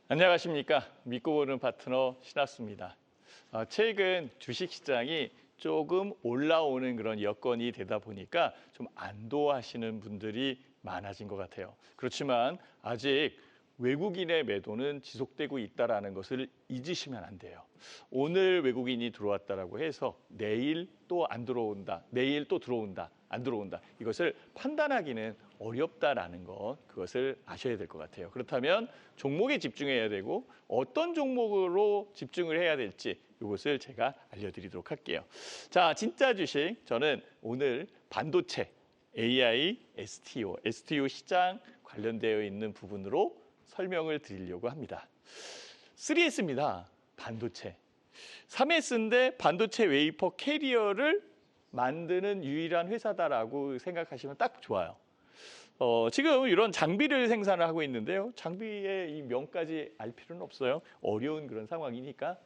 안녕하십니까. 믿고 보는 파트너 신학수입니다. 최근 주식시장이 조금 올라오는 그런 여건이 되다 보니까 좀 안도하시는 분들이 많아진 것 같아요. 그렇지만 아직 외국인의 매도는 지속되고 있다는 것을 잊으시면 안 돼요. 오늘 외국인이 들어왔다라고 해서 내일 또 안 들어온다, 내일 또 들어온다, 안 들어온다. 이것을 판단하기는 어렵다라는 것, 그것을 아셔야 될 것 같아요. 그렇다면 종목에 집중해야 되고 어떤 종목으로 집중을 해야 될지 이것을 제가 알려드리도록 할게요. 자, 진짜 주식, 저는 오늘 반도체, AI, STO 시장 관련되어 있는 부분으로 설명을 드리려고 합니다. 3S입니다. 반도체. 3S인데 반도체 웨이퍼 캐리어를 만드는 유일한 회사다라고 생각하시면 딱 좋아요. 지금 이런 장비를 생산을 하고 있는데요. 장비의 이 명까지 알 필요는 없어요. 어려운 그런 상황이니까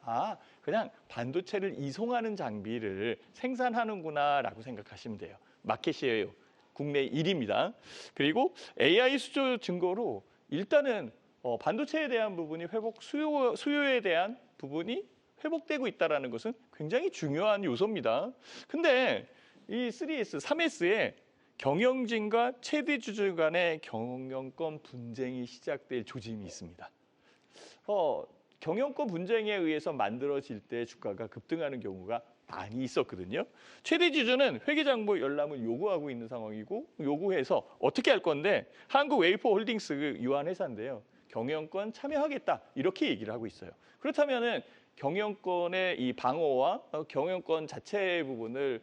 그냥 반도체를 이송하는 장비를 생산하는구나라고 생각하시면 돼요. 마켓이에요. 국내 1위입니다. 그리고 AI 수요 증거로 일단은 반도체에 대한 부분이 수요에 대한 부분이 회복되고 있다는 것은 굉장히 중요한 요소입니다. 근데 이 3S의 경영진과 최대 주주 간의 경영권 분쟁이 시작될 조짐이 있습니다. 경영권 분쟁에 의해서 만들어질 때 주가가 급등하는 경우가 많이 있었거든요. 최대 주주는 회계장부 열람을 요구하고 있는 상황이고 요구해서 어떻게 할 건데 한국웨이퍼홀딩스 유한회사인데요. 경영권 참여하겠다 이렇게 얘기를 하고 있어요. 그렇다면은 경영권의 이 방어와 경영권 자체의 부분을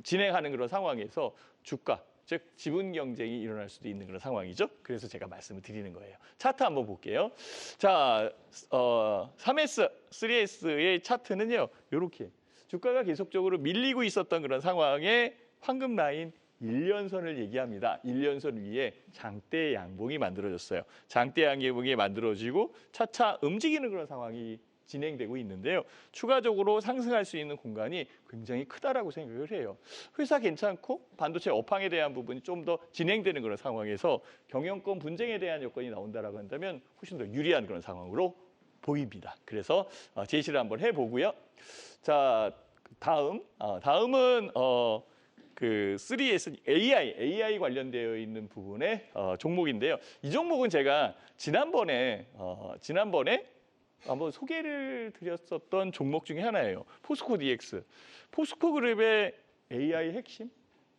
진행하는 그런 상황에서 주가, 즉 지분 경쟁이 일어날 수도 있는 그런 상황이죠. 그래서 제가 말씀을 드리는 거예요. 차트 한번 볼게요. 자, 3S, 3S의 차트는요. 이렇게 주가가 계속적으로 밀리고 있었던 그런 상황에 황금 라인 1년선을 얘기합니다. 1년선 위에 장대 양봉이 만들어졌어요. 장대 양봉이 만들어지고 차차 움직이는 그런 상황이 진행되고 있는데요. 추가적으로 상승할 수 있는 공간이 굉장히 크다라고 생각을 해요. 회사 괜찮고 반도체 업황에 대한 부분이 좀 더 진행되는 그런 상황에서 경영권 분쟁에 대한 여건이 나온다라고 한다면 훨씬 더 유리한 그런 상황으로 보입니다. 그래서 제시를 한번 해보고요. 자, 다음은 그 3S AI 관련되어 있는 부분의 종목인데요. 이 종목은 제가 지난번에 한번 소개를 드렸었던 종목 중에 하나예요. 포스코 DX. 포스코 그룹의 AI 핵심,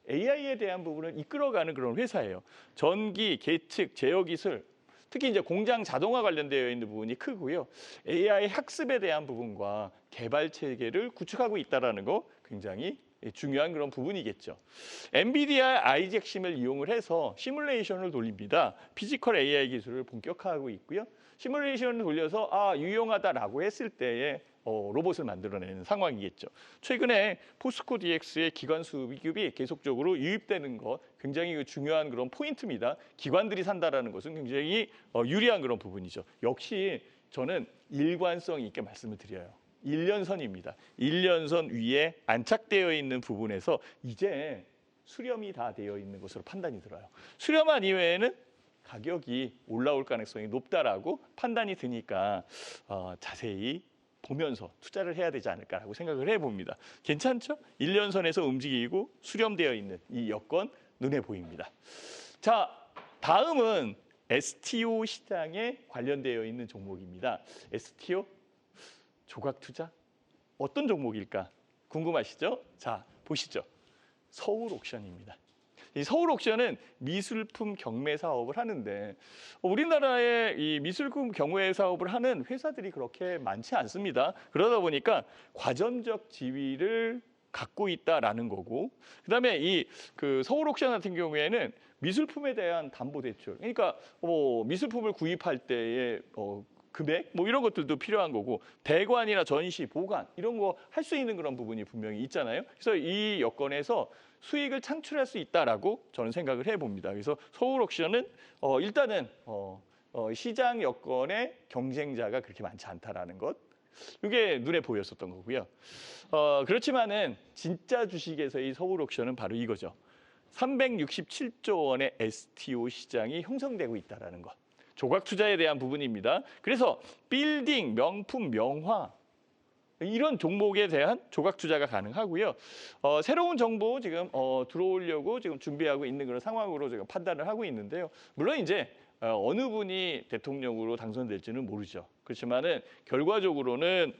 AI에 대한 부분을 이끌어가는 그런 회사예요. 전기, 계측, 제어 기술, 특히 이제 공장 자동화 관련되어 있는 부분이 크고요. AI 학습에 대한 부분과 개발 체계를 구축하고 있다는 거 굉장히 중요한 그런 부분이겠죠. 엔비디아 아이잭심을 이용을 해서 시뮬레이션을 돌립니다. 피지컬 AI 기술을 본격화하고 있고요. 시뮬레이션을 돌려서 유용하다라고 했을 때에 로봇을 만들어내는 상황이겠죠. 최근에 포스코 DX의 기관 수급이 계속적으로 유입되는 것 굉장히 중요한 그런 포인트입니다. 기관들이 산다라는 것은 굉장히 유리한 그런 부분이죠. 역시 저는 일관성 있게 말씀을 드려요. 1년선입니다. 1년선 위에 안착되어 있는 부분에서 이제 수렴이 다 되어 있는 것으로 판단이 들어요. 수렴한 이후에는 가격이 올라올 가능성이 높다라고 판단이 드니까 자세히 보면서 투자를 해야 되지 않을까라고 생각을 해봅니다. 괜찮죠? 1년선에서 움직이고 수렴되어 있는 이 여건 눈에 보입니다. 자, 다음은 STO 시장에 관련되어 있는 종목입니다. STO? 조각 투자? 어떤 종목일까? 궁금하시죠? 자, 보시죠. 서울옥션입니다. 이 서울옥션은 미술품 경매 사업을 하는데 우리나라에 이 미술품 경매 사업을 하는 회사들이 그렇게 많지 않습니다. 그러다 보니까 과점적 지위를 갖고 있다라는 거고, 그다음에 그 서울옥션 같은 경우에는 미술품에 대한 담보대출, 그러니까 미술품을 구입할 때에 금액 이런 것들도 필요한 거고, 대관이나 전시, 보관 이런 거 할 수 있는 그런 부분이 분명히 있잖아요. 그래서 이 여건에서 수익을 창출할 수 있다라고 저는 생각을 해봅니다. 그래서 서울옥션은 일단은 시장 여건의 경쟁자가 그렇게 많지 않다라는 것, 이게 눈에 보였었던 거고요. 그렇지만은 진짜 주식에서의 서울옥션은 바로 이거죠. 367조 원의 STO 시장이 형성되고 있다는 것. 조각 투자에 대한 부분입니다. 그래서 빌딩, 명품, 명화 이런 종목에 대한 조각 투자가 가능하고요. 새로운 정보 지금 들어오려고 지금 준비하고 있는 그런 상황으로 제가 판단을 하고 있는데요. 물론 이제 어느 분이 대통령으로 당선될지는 모르죠. 그렇지만은 결과적으로는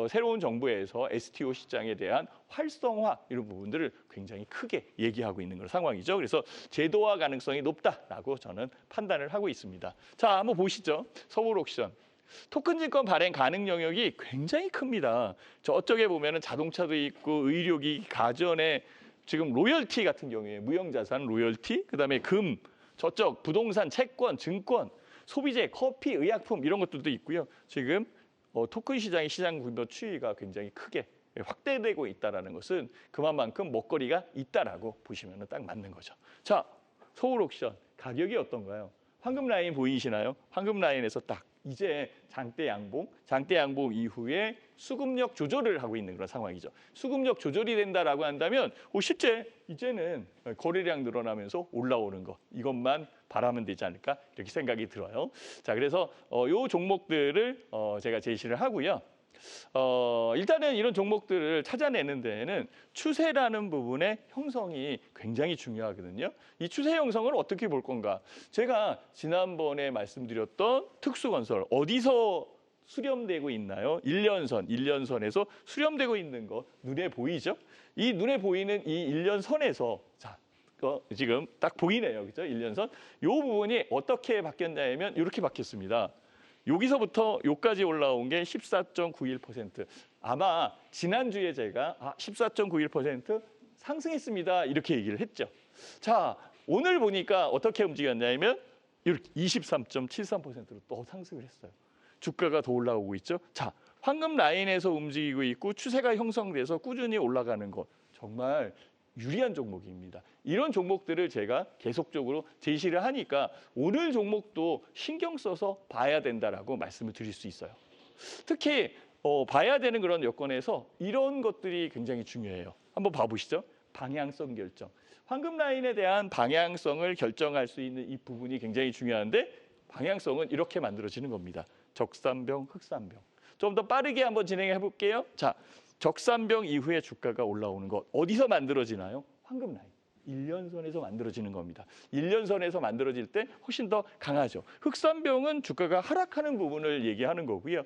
새로운 정부에서 STO 시장에 대한 활성화 이런 부분들을 굉장히 크게 얘기하고 있는 그런 상황이죠. 그래서 제도화 가능성이 높다라고 저는 판단을 하고 있습니다. 자, 한번 보시죠. 서울옥션. 토큰증권 발행 가능 영역이 굉장히 큽니다. 저쪽에 보면은 자동차도 있고 의료기, 가전에 지금 로열티 같은 경우에 무형자산 로열티, 그다음에 금, 저쪽 부동산, 채권, 증권, 소비재, 커피, 의약품 이런 것들도 있고요. 지금 토큰 시장의 시장 규모 추이가 굉장히 크게 확대되고 있다는 것은 그만큼 먹거리가 있다라고 보시면 딱 맞는 거죠. 자, 서울옥션 가격이 어떤가요? 황금 라인 보이시나요? 황금 라인에서 딱 이제 장대 양봉 이후에 수급력 조절을 하고 있는 그런 상황이죠. 수급력 조절이 된다라고 한다면 실제 이제는 거래량 늘어나면서 올라오는 것 이것만 바라면 되지 않을까 이렇게 생각이 들어요. 자, 그래서 요 종목들을 제가 제시를 하고요. 일단은 이런 종목들을 찾아내는 데에는 추세라는 부분의 형성이 굉장히 중요하거든요. 이 추세 형성을 어떻게 볼 건가? 제가 지난번에 말씀드렸던 특수건설 어디서 수렴되고 있나요? 1년선에서 수렴되고 있는 거 눈에 보이죠? 이 눈에 보이는 이 1년선에서 자, 지금 딱 보이네요. 그죠? 1년선. 이 부분이 어떻게 바뀌었냐면 이렇게 바뀌었습니다. 여기서부터 여기까지 올라온 게 14.91%. 아마 지난주에 제가 14.91% 상승했습니다. 이렇게 얘기를 했죠. 자, 오늘 보니까 어떻게 움직였냐면 이렇게 23.73%로 또 상승을 했어요. 주가가 더 올라오고 있죠. 자, 황금 라인에서 움직이고 있고 추세가 형성돼서 꾸준히 올라가는 것. 정말 유리한 종목입니다. 이런 종목들을 제가 계속적으로 제시를 하니까 오늘 종목도 신경 써서 봐야 된다라고 말씀을 드릴 수 있어요. 특히 봐야 되는 그런 여건에서 이런 것들이 굉장히 중요해요. 한번 봐보시죠. 방향성 결정. 황금 라인에 대한 방향성을 결정할 수 있는 이 부분이 굉장히 중요한데 방향성은 이렇게 만들어지는 겁니다. 적산병, 흑산병. 좀 더 빠르게 한번 진행해 볼게요. 자, 적산병 이후에 주가가 올라오는 것 어디서 만들어지나요? 황금 라인. 1년선에서 만들어지는 겁니다. 1년선에서 만들어질 때 훨씬 더 강하죠. 흑산병은 주가가 하락하는 부분을 얘기하는 거고요.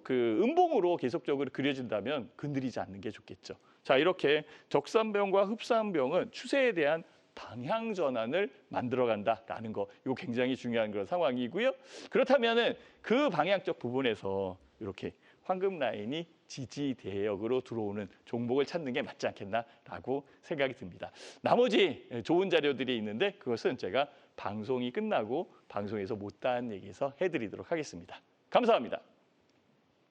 그 음봉으로 계속적으로 그려진다면 건드리지 않는 게 좋겠죠. 자, 이렇게 적산병과 흑산병은 추세에 대한 방향 전환을 만들어간다라는 거, 이거 굉장히 중요한 그런 상황이고요. 그렇다면은 그 방향적 부분에서 이렇게 황금 라인이 지지 대역으로 들어오는 종목을 찾는 게 맞지 않겠나라고 생각이 듭니다. 나머지 좋은 자료들이 있는데 그것은 제가 방송이 끝나고 방송에서 못다한 얘기에서 해드리도록 하겠습니다. 감사합니다.